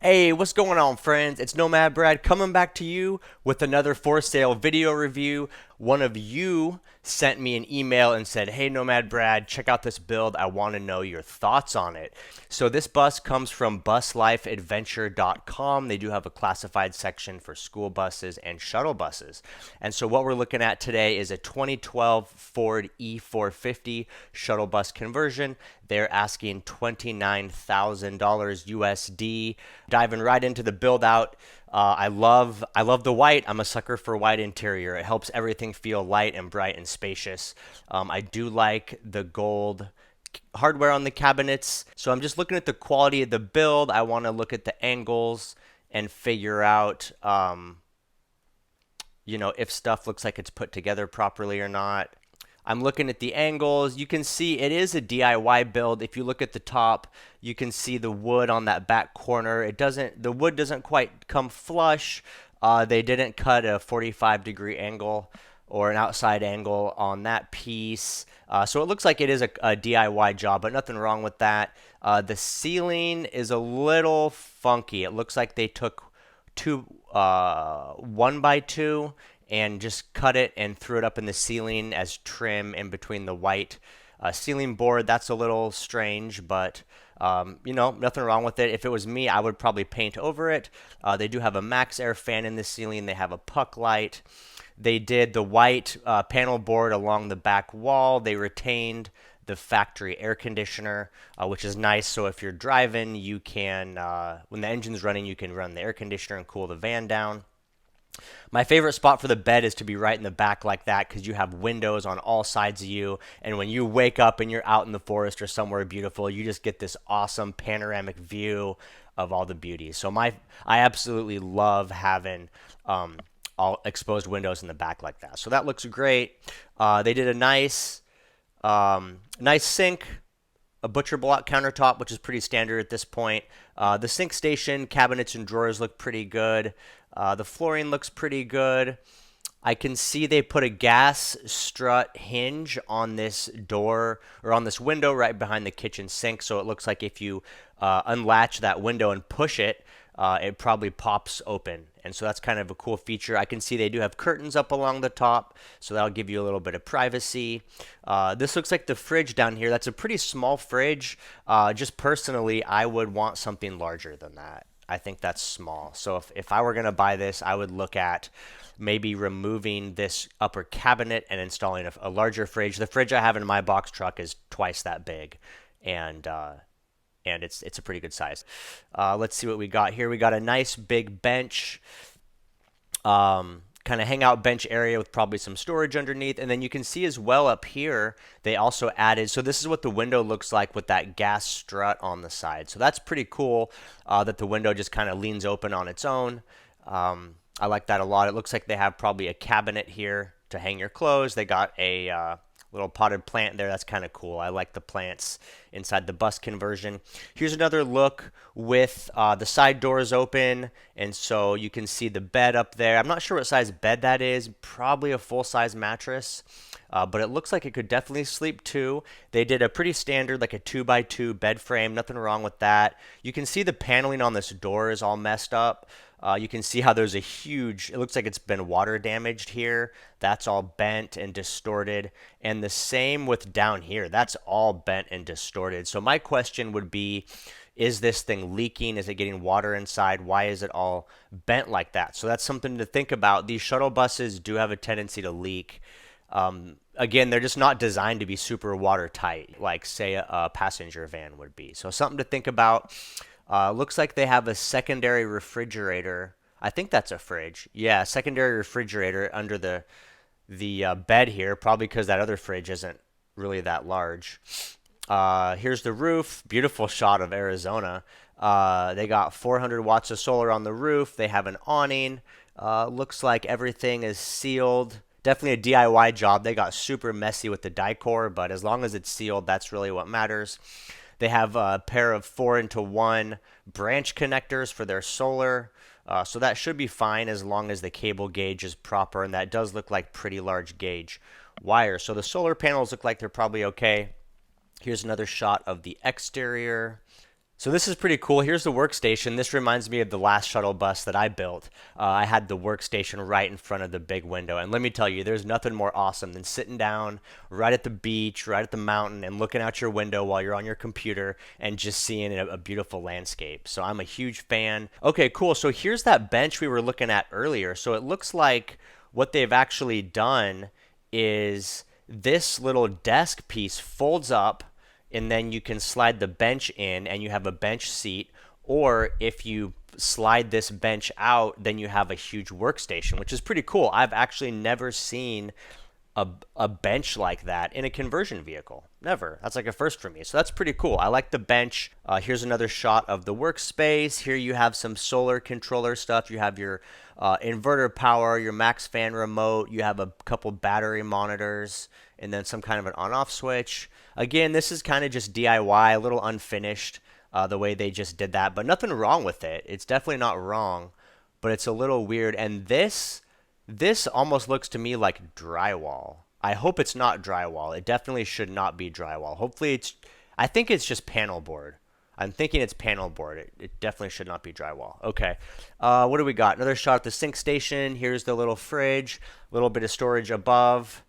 Hey, what's going on, friends? It's Nomad Brad coming back to you with another for sale video review. One of you sent me an email and said, "Hey, Nomad Brad, check out this build. I want to know your thoughts on it." So this bus comes from buslifeadventure.com. They do have a classified section for school buses and shuttle buses. And so what we're looking at today is a 2012 Ford E450 shuttle bus conversion. They're asking $29,000 USD. Diving right into the build out. I love the white. I'm a sucker for white interior. It helps everything feel light and bright and spacious. I do like the gold hardware on the cabinets. So I'm just looking at the quality of the build. I want to look at the angles and figure out, if stuff looks like it's put together properly or not. I'm looking at the angles. You can see it is a DIY build. If you look at the top, you can see the wood on that back corner. The wood doesn't quite come flush. They didn't cut a 45-degree angle or an outside angle on that piece. So it looks like it is a DIY job, but nothing wrong with that. The ceiling is a little funky. It looks like they took two 1x2 and just cut it and threw it up in the ceiling as trim in between the white ceiling board. That's a little strange, but nothing wrong with it. If it was me, I would probably paint over it. They do have a max air fan in the ceiling. They have a puck light. They did the white panel board along the back wall. They retained the factory air conditioner, which is nice. So if you're driving, you can, when the engine's running, you can run the air conditioner and cool the van down. My favorite spot for the bed is to be right in the back like that because you have windows on all sides of you. And when you wake up and you're out in the forest or somewhere beautiful, you just get this awesome panoramic view of all the beauty. So I absolutely love having all exposed windows in the back like that. So that looks great. They did a nice sink, a butcher block countertop, which is pretty standard at this point. The sink station, cabinets, and drawers look pretty good. The flooring looks pretty good. I can see they put a gas strut hinge on this door or on this window right behind the kitchen sink. So it looks like if you unlatch that window and push it, it probably pops open. And so that's kind of a cool feature. I can see they do have curtains up along the top, so that'll give you a little bit of privacy. This looks like the fridge down here. That's a pretty small fridge. Just personally, I would want something larger than that. I think that's small. So if I were going to buy this, I would look at maybe removing this upper cabinet and installing a larger fridge. The fridge I have in my box truck is twice that big, and it's a pretty good size. Let's see what we got here. We got a nice big bench, kind of hangout bench area with probably some storage underneath. And then you can see as well up here, they also added, so this is what the window looks like with that gas strut on the side. So that's pretty cool that the window just kind of leans open on its own. I like that a lot. It looks like they have probably a cabinet here to hang your clothes. They got a little potted plant there. That's kind of cool. I like the plants inside the bus conversion. Here's another look with the side doors open, and so you can see the bed up there. I'm not sure what size bed that is. Probably a full-size mattress, but it looks like it could definitely sleep two. They did a pretty standard, like a 2x2 bed frame. Nothing wrong with that. You can see the paneling on this door is all messed up. You can see how there's a huge, it looks like it's been water damaged here. That's all bent and distorted. And the same with down here. That's all bent and distorted. So my question would be, is this thing leaking? Is it getting water inside? Why is it all bent like that? So that's something to think about. These shuttle buses do have a tendency to leak. Again, they're just not designed to be super watertight, like say a passenger van would be. So something to think about. Looks like they have a secondary refrigerator. I think that's a fridge. Yeah, secondary refrigerator under the bed here, probably because that other fridge isn't really that large. Here's the roof. Beautiful shot of Arizona. They got 400 watts of solar on the roof. They have an awning. Looks like everything is sealed. Definitely a DIY job. They got super messy with the decor, but as long as it's sealed, that's really what matters. They have a pair of 4-into-1 branch connectors for their solar. So that should be fine as long as the cable gauge is proper, and that does look like pretty large gauge wire. So the solar panels look like they're probably okay. Here's another shot of the exterior. So this is pretty cool. Here's the workstation. This reminds me of the last shuttle bus that I built. I had the workstation right in front of the big window. And let me tell you, there's nothing more awesome than sitting down right at the beach, right at the mountain, and looking out your window while you're on your computer and just seeing a beautiful landscape. So I'm a huge fan. Okay, cool. So here's that bench we were looking at earlier. So it looks like what they've actually done is this little desk piece folds up, and then you can slide the bench in and you have a bench seat. Or if you slide this bench out, then you have a huge workstation, which is pretty cool. I've actually never seen a bench like that in a conversion vehicle. Never. That's like a first for me. So that's pretty cool. I like the bench. Here's another shot of the workspace. Here you have some solar controller stuff. You have your inverter power, your max fan remote. You have a couple battery monitors, and then some kind of an on-off switch. Again, this is kind of just DIY, a little unfinished the way they just did that, but nothing wrong with it. It's definitely not wrong, but it's a little weird. And this almost looks to me like drywall. I hope it's not drywall. It definitely should not be drywall. Hopefully I think it's just panel board. I'm thinking it's panel board. It definitely should not be drywall. Okay. What do we got? Another shot at the sink station. Here's the little fridge. A little bit of storage above.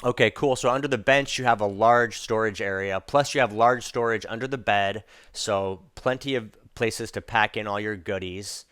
Okay, cool. So under the bench, you have a large storage area. Plus, you have large storage under the bed. So plenty of places to pack in all your goodies.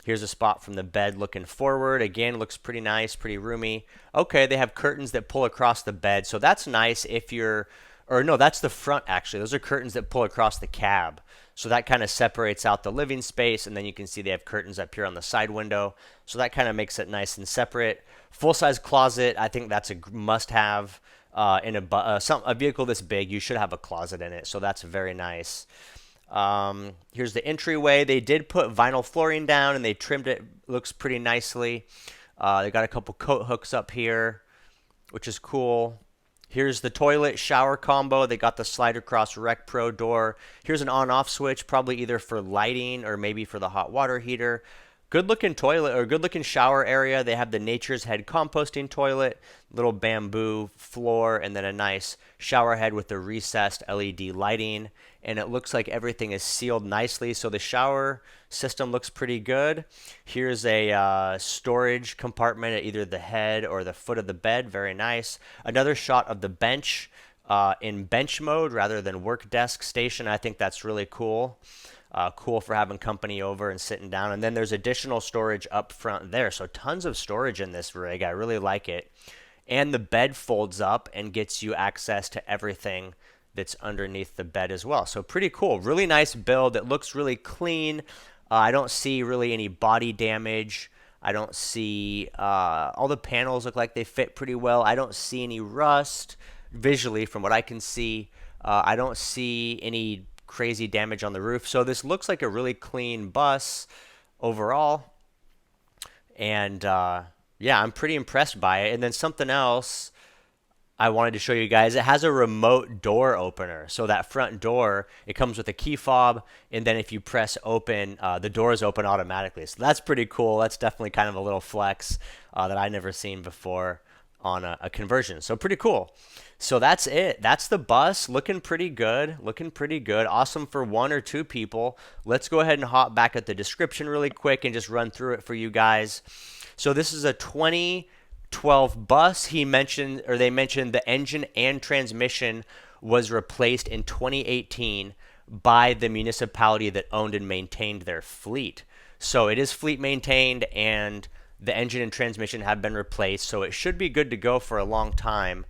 Here's a spot from the bed looking forward. Again, looks pretty nice, pretty roomy. Okay, they have curtains that pull across the bed. So that's nice if you're, or no, that's the front actually. Those are curtains that pull across the cab. So that kind of separates out the living space. And then you can see they have curtains up here on the side window. So that kind of makes it nice and separate. Full-size closet, I think that's a must-have in a vehicle this big. You should have a closet in it. So that's very nice. Here's the entryway. They did put vinyl flooring down and they trimmed it. Looks pretty nicely. They got a couple coat hooks up here, which is cool. Here's the toilet shower combo. They got the slide across Rec Pro door. Here's an on-off switch, probably either for lighting or maybe for the hot water heater. Good looking toilet or good looking shower area. They have the Nature's Head composting toilet, little bamboo floor, and then a nice shower head with the recessed LED lighting. And it looks like everything is sealed nicely. So the shower system looks pretty good. Here's a storage compartment at either the head or the foot of the bed. Very nice. Another shot of the bench in bench mode rather than work desk station. I think that's really cool. Cool for having company over and sitting down. And then there's additional storage up front there. So tons of storage in this rig. I really like it. And the bed folds up and gets you access to everything that's underneath the bed as well. So pretty cool. Really nice build. It looks really clean. I don't see really any body damage. I don't see all the panels look like they fit pretty well. I don't see any rust visually from what I can see. I don't see any crazy damage on the roof. So this looks like a really clean bus overall. And yeah, I'm pretty impressed by it. And then something else I wanted to show you guys, it has a remote door opener. So that front door, it comes with a key fob, and then if you press open, the doors open automatically. So that's pretty cool. That's definitely kind of a little flex that I never seen before on a conversion. So pretty cool. So that's it. That's the bus. Looking pretty good. Looking pretty good. Awesome for one or two people. Let's go ahead and hop back at the description really quick and just run through it for you guys. So this is a 2012 bus. They mentioned the engine and transmission was replaced in 2018 by the municipality that owned and maintained their fleet. So it is fleet maintained and the engine and transmission have been replaced. So it should be good to go for a long time.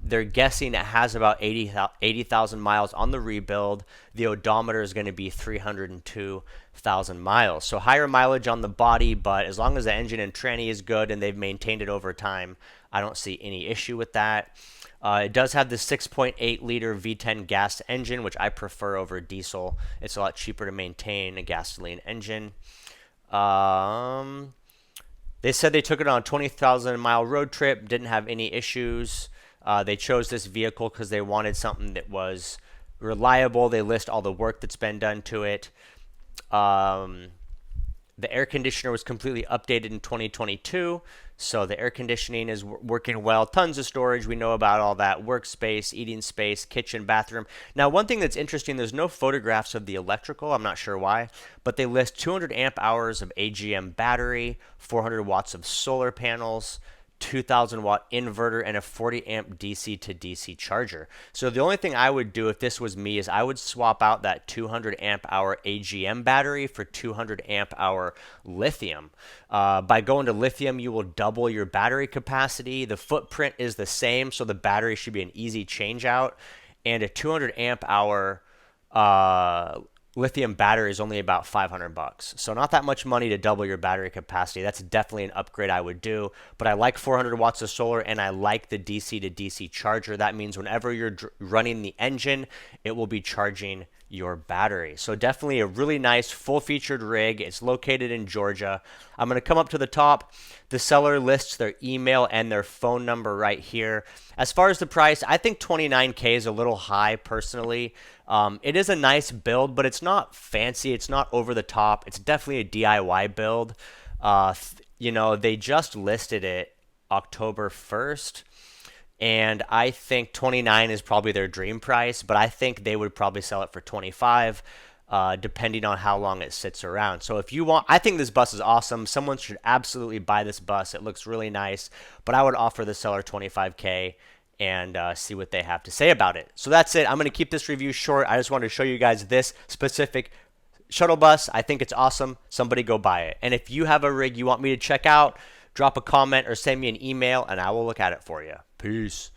They're guessing it has about 80,000 miles on the rebuild. The odometer is going to be 302,000 miles. So higher mileage on the body, but as long as the engine and tranny is good and they've maintained it over time, I don't see any issue with that. It does have the 6.8 liter V10 gas engine, which I prefer over diesel. It's a lot cheaper to maintain a gasoline engine. They said they took it on a 20,000 mile road trip, didn't have any issues. They chose this vehicle because they wanted something that was reliable. They list all the work that's been done to it. The air conditioner was completely updated in 2022. So the air conditioning is working well. Tons of storage. We know about all that. Workspace, eating space, kitchen, bathroom. Now, one thing that's interesting, there's no photographs of the electrical. I'm not sure why, but they list 200 amp hours of AGM battery, 400 watts of solar panels, 2000 watt inverter, and a 40 amp DC to DC charger. So the only thing I would do if this was me is I would swap out that 200 amp hour AGM battery for 200 amp hour lithium. By going to lithium, you will double your battery capacity. The footprint is the same, so the battery should be an easy change out. And a 200 amp hour lithium battery is only about 500 bucks. So not that much money to double your battery capacity. That's definitely an upgrade I would do. But I like 400 watts of solar, and I like the DC to DC charger. That means whenever you're running the engine, it will be charging your battery. So definitely a really nice full-featured rig. It's located in Georgia. I'm going to come up to the top. The seller lists their email and their phone number right here. As far as the price, I think $29K is a little high personally. It is a nice build, but it's not fancy. It's not over the top. It's definitely a DIY build. They just listed it October 1st. And I think 29 is probably their dream price, but I think they would probably sell it for 25, depending on how long it sits around. So if you want, I think this bus is awesome. Someone should absolutely buy this bus. It looks really nice, but I would offer the seller 25K and see what they have to say about it. So that's it. I'm going to keep this review short. I just wanted to show you guys this specific shuttle bus. I think it's awesome. Somebody go buy it. And if you have a rig you want me to check out, drop a comment or send me an email and I will look at it for you. Peace.